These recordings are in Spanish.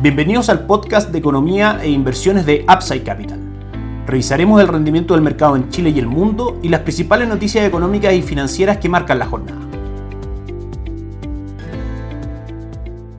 Bienvenidos al podcast de economía e inversiones de Upside Capital. Revisaremos el rendimiento del mercado en Chile y el mundo y las principales noticias económicas y financieras que marcan la jornada.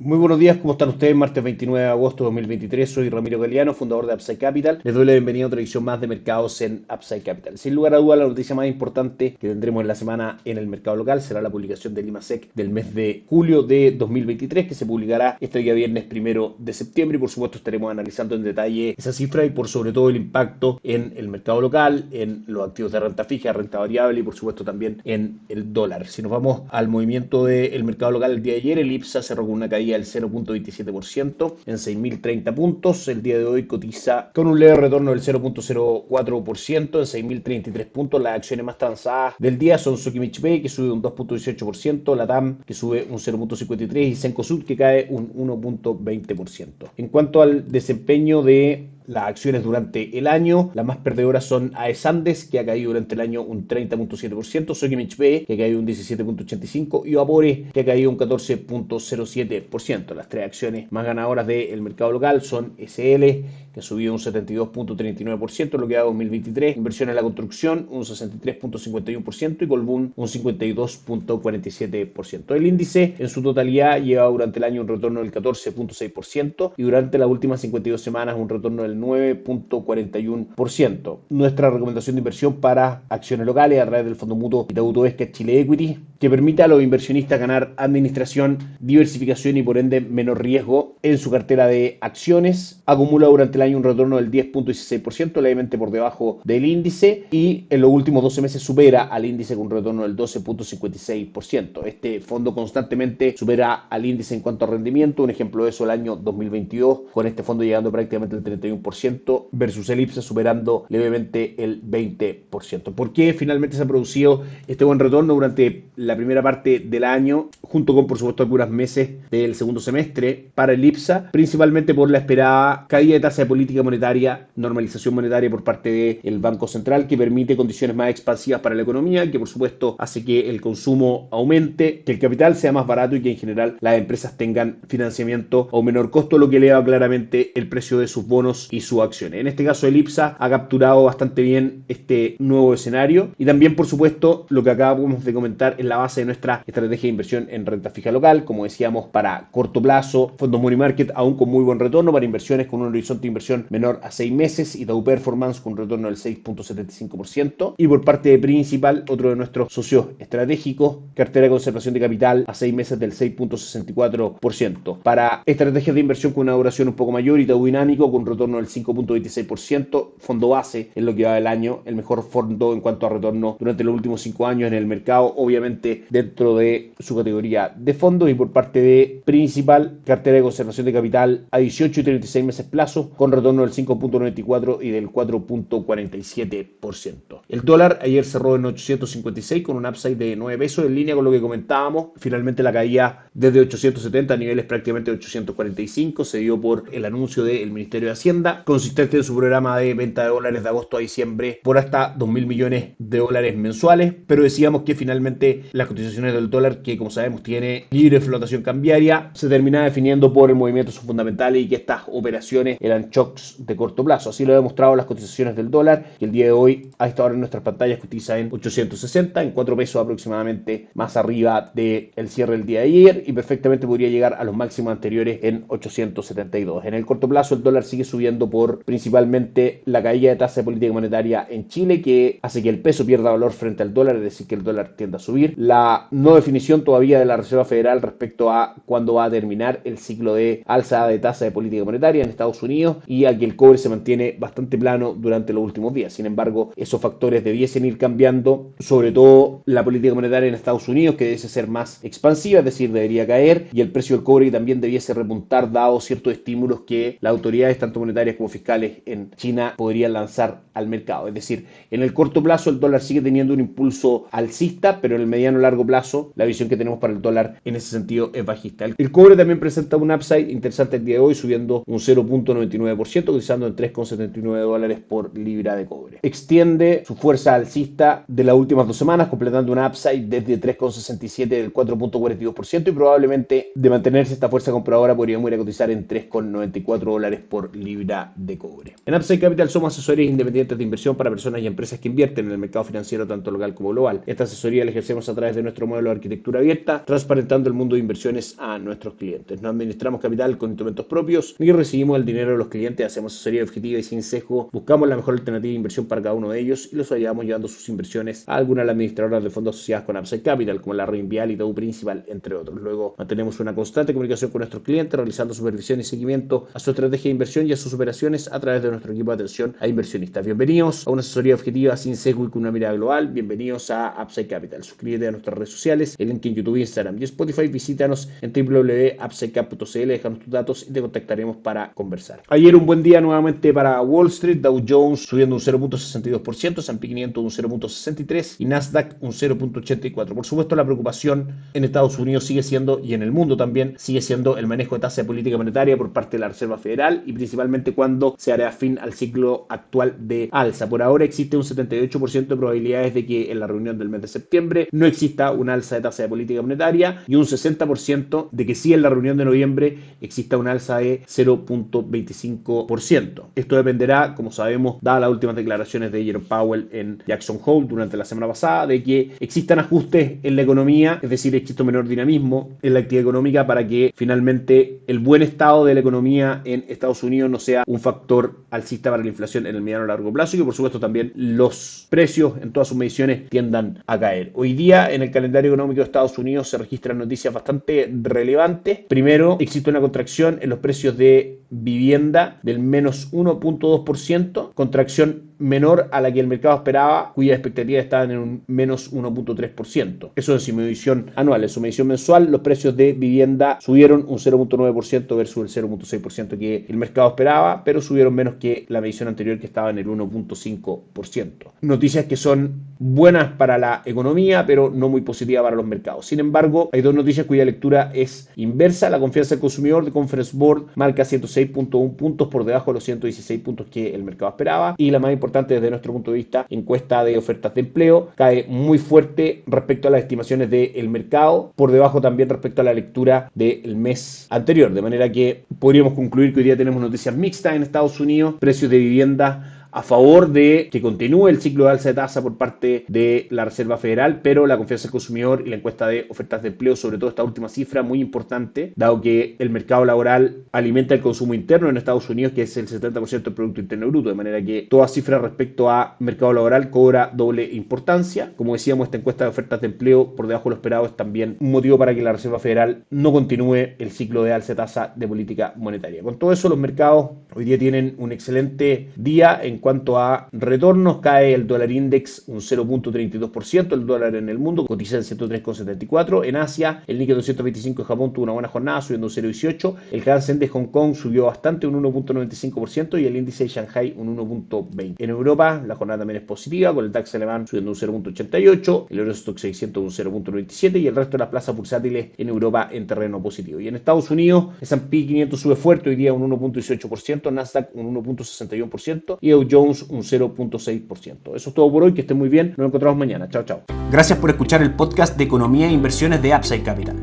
Muy buenos días, ¿cómo están ustedes? Martes 29 de agosto de 2023, soy Ramiro Galeano, fundador de Upside Capital. Les doy la bienvenida a otra edición más de mercados en Upside Capital. Sin lugar a dudas, la noticia más importante que tendremos en la semana en el mercado local será la publicación del IMASEC del mes de julio de 2023, que se publicará este día viernes 1 de septiembre. Y por supuesto estaremos analizando en detalle esa cifra y por sobre todo el impacto en el mercado local, en los activos de renta fija, renta variable y por supuesto también en el dólar. Si nos vamos al movimiento del mercado local el día de ayer, el IPSA cerró con una caída del 0.27% en 6.030 puntos. El día de hoy cotiza con un leve retorno del 0.04% en 6.033 puntos. Las acciones más transadas del día son Sokimich Bay, que sube un 2.18%, Latam, que sube un 0.53% y Cencosud, que cae un 1.20%. En cuanto al desempeño de las acciones durante el año, las más perdedoras son AES Andes, que ha caído durante el año un 30.7%, Sokimich B, que ha caído un 17.85% y Vapore, que ha caído un 14.07%. Las tres acciones más ganadoras del mercado local son SL, que ha subido un 72.39% en lo que da 2023, Inversión en la Construcción un 63.51% y Colbún un 52.47%. El índice en su totalidad lleva durante el año un retorno del 14.6% y durante las últimas 52 semanas un retorno del 9.41%. Nuestra recomendación de inversión para acciones locales a través del Fondo Mutuo Itaú Toesca Chile Equity, que permite a los inversionistas ganar administración, diversificación y por ende menor riesgo en su cartera de acciones. Acumula durante el año un retorno del 10.16%, levemente por debajo del índice, y en los últimos 12 meses supera al índice con un retorno del 12.56%. Este fondo constantemente supera al índice en cuanto a rendimiento. Un ejemplo de eso el año 2022, con este fondo llegando prácticamente al 31% versus el IPSA superando levemente el 20%. ¿Por qué finalmente se ha producido este buen retorno durante la primera parte del año, junto con por supuesto algunos meses del segundo semestre para el IPSA? Principalmente por la esperada caída de tasa de política monetaria, normalización monetaria por parte del Banco Central, que permite condiciones más expansivas para la economía, que por supuesto hace que el consumo aumente, que el capital sea más barato y que en general las empresas tengan financiamiento a un menor costo, lo que eleva claramente el precio de sus bonos y sus acciones. En este caso el IPSA ha capturado bastante bien este nuevo escenario y también por supuesto lo que acabamos de comentar es la base de nuestra estrategia de inversión en renta fija local, como decíamos, para corto plazo, fondos money market aún con muy buen retorno, para inversiones con un horizonte de inversión menor a 6 meses, Itaú Performance con un retorno del 6.75%, y por parte de Principal, otro de nuestros socios estratégicos, cartera de conservación de capital a 6 meses del 6.64%. Para estrategias de inversión con una duración un poco mayor, Itaú Dinámico con un retorno del 5.26%, fondo base en lo que va del año, el mejor fondo en cuanto a retorno durante los últimos 5 años en el mercado, obviamente dentro de su categoría de fondos. Y por parte de Principal, cartera de conservación de capital a 18 y 36 meses plazo, con retorno del 5.94% y del 4.47%. El dólar ayer cerró en 856 con un upside de 9 pesos, en línea con lo que comentábamos. Finalmente la caída desde 870 a niveles prácticamente de 845 se dio por el anuncio del Ministerio de Hacienda, consistente en su programa de venta de dólares de agosto a diciembre por hasta 2.000 millones de dólares mensuales, pero decíamos que finalmente las cotizaciones del dólar, que como sabemos tiene libre flotación cambiaria, se terminaba definiendo por el movimiento de sus fundamentales y que estas operaciones eran shocks de corto plazo. Así lo ha demostrado las cotizaciones del dólar, que el día de hoy a esta hora en nuestras pantallas cotiza en 860, en 4 pesos aproximadamente más arriba del cierre del día de ayer, y perfectamente podría llegar a los máximos anteriores en 872. En el corto plazo el dólar sigue subiendo por principalmente la caída de tasa de política monetaria en Chile, que hace que el peso pierda valor frente al dólar, es decir, que el dólar tienda a subir. La no definición todavía de la Reserva Federal respecto a cuándo va a terminar el ciclo de alza de tasa de política monetaria en Estados Unidos, y a que el cobre se mantiene bastante plano durante los últimos días. Sin embargo, esos factores debiesen ir cambiando, sobre todo la política monetaria en Estados Unidos, que debiese ser más expansiva, es decir, debería caer, y el precio del cobre, que también debiese repuntar dado ciertos estímulos que las autoridades tanto monetarias como fiscales en China podrían lanzar al mercado. Es decir, en el corto plazo el dólar sigue teniendo un impulso alcista, pero en el mediano mediano largo plazo, la visión que tenemos para el dólar en ese sentido es bajista. El cobre también presenta un upside interesante el día de hoy, subiendo un 0.99%, cotizando en $3.79 por libra de cobre. Extiende su fuerza alcista de las últimas 2 semanas, completando un upside desde 3.67 del 4.42% y probablemente de mantenerse esta fuerza compradora podríamos ir a cotizar en $3.94 por libra de cobre. En Upside Capital somos asesores independientes de inversión para personas y empresas que invierten en el mercado financiero tanto local como global. Esta asesoría la ejercemos a través de nuestro modelo de arquitectura abierta, transparentando el mundo de inversiones a nuestros clientes. No administramos capital con instrumentos propios, ni recibimos el dinero de los clientes, hacemos asesoría objetiva y sin sesgo, buscamos la mejor alternativa de inversión para cada uno de ellos y los ayudamos llevando sus inversiones a algunas de las administradoras de fondos asociadas con Upside Capital, como la Reinvial y Itaú Principal, entre otros. Luego mantenemos una constante comunicación con nuestros clientes, realizando supervisión y seguimiento a su estrategia de inversión y a sus operaciones a través de nuestro equipo de atención a inversionistas. Bienvenidos a una asesoría objetiva sin sesgo y con una mirada global. Bienvenidos a Upside Capital. Suscríbete a nuestras redes sociales, el link en YouTube, Instagram y Spotify. Visítanos en www.upsidecap.cl, déjanos tus datos y te contactaremos para conversar. Ayer un buen día nuevamente para Wall Street. Dow Jones subiendo un 0.62%, S&P 500 un 0.63% y Nasdaq un 0.84%. Por supuesto, la preocupación en Estados Unidos sigue siendo, y en el mundo también, sigue siendo el manejo de tasa de política monetaria por parte de la Reserva Federal y principalmente cuando se hará fin al ciclo actual de alza. Por ahora existe un 78% de probabilidades de que en la reunión del mes de septiembre no exista una alza de tasa de política monetaria y un 60% de que sí en la reunión de noviembre exista una alza de 0.25%. Esto dependerá, como sabemos, dadas las últimas declaraciones de Jerome Powell en Jackson Hole durante la semana pasada, de que existan ajustes en la economía, es decir, existe un menor dinamismo en la actividad económica para que finalmente el buen estado de la economía en Estados Unidos no sea un factor alcista para la inflación en el mediano a largo plazo y que por supuesto también los precios en todas sus mediciones tiendan a caer. Hoy día en el calendario económico de Estados Unidos se registran noticias bastante relevantes. Primero, existe una contracción en los precios de vivienda del menos 1.2%, contracción menor a la que el mercado esperaba, cuyas expectativas estaban en un menos 1.3%. Eso es su medición anual. En su medición mensual, los precios de vivienda subieron un 0.9% versus el 0.6% que el mercado esperaba, pero subieron menos que la medición anterior que estaba en el 1.5%. Noticias que son buenas para la economía, pero no muy positivas para los mercados. Sin embargo, hay dos noticias cuya lectura es inversa. La confianza del consumidor de Conference Board marca 106.1 puntos por debajo de los 116 puntos que el mercado esperaba, y la más importante desde nuestro punto de vista, encuesta de ofertas de empleo, cae muy fuerte respecto a las estimaciones del mercado, por debajo también respecto a la lectura del mes anterior, de manera que podríamos concluir que hoy día tenemos noticias mixtas en Estados Unidos, precios de vivienda a favor de que continúe el ciclo de alza de tasa por parte de la Reserva Federal, pero la confianza del consumidor y la encuesta de ofertas de empleo, sobre todo esta última cifra, muy importante, dado que el mercado laboral alimenta el consumo interno en Estados Unidos, que es el 70% del Producto Interno Bruto, de manera que toda cifra respecto a mercado laboral cobra doble importancia. Como decíamos, esta encuesta de ofertas de empleo por debajo de lo esperado es también un motivo para que la Reserva Federal no continúe el ciclo de alza de tasa de política monetaria. Con todo eso, los mercados hoy día tienen un excelente día. En cuanto a retornos, cae el dólar index un 0.32%, el dólar en el mundo cotiza en 103.74. En Asia, el Nikkei 225 de Japón tuvo una buena jornada, subiendo un 0.18. El Hansen de Hong Kong subió bastante, un 1.95%, y el índice de Shanghai un 1.20%. En Europa, la jornada también es positiva, con el DAX alemán subiendo un 0.88, el Eurostoxx 600 un 0.97 y el resto de las plazas bursátiles en Europa en terreno positivo. Y en Estados Unidos, S&P 500 sube fuerte, hoy día un 1.18%, Nasdaq un 1.61% y Dow Jones un 0.6%. Eso es todo por hoy, que estén muy bien, nos encontramos mañana. Chao, chao. Gracias por escuchar el podcast de Economía e Inversiones de Upside Capital.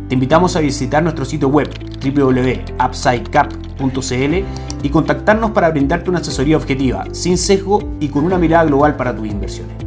Te invitamos a visitar nuestro sitio web www.upsidecap.cl y contactarnos para brindarte una asesoría objetiva, sin sesgo y con una mirada global para tus inversiones.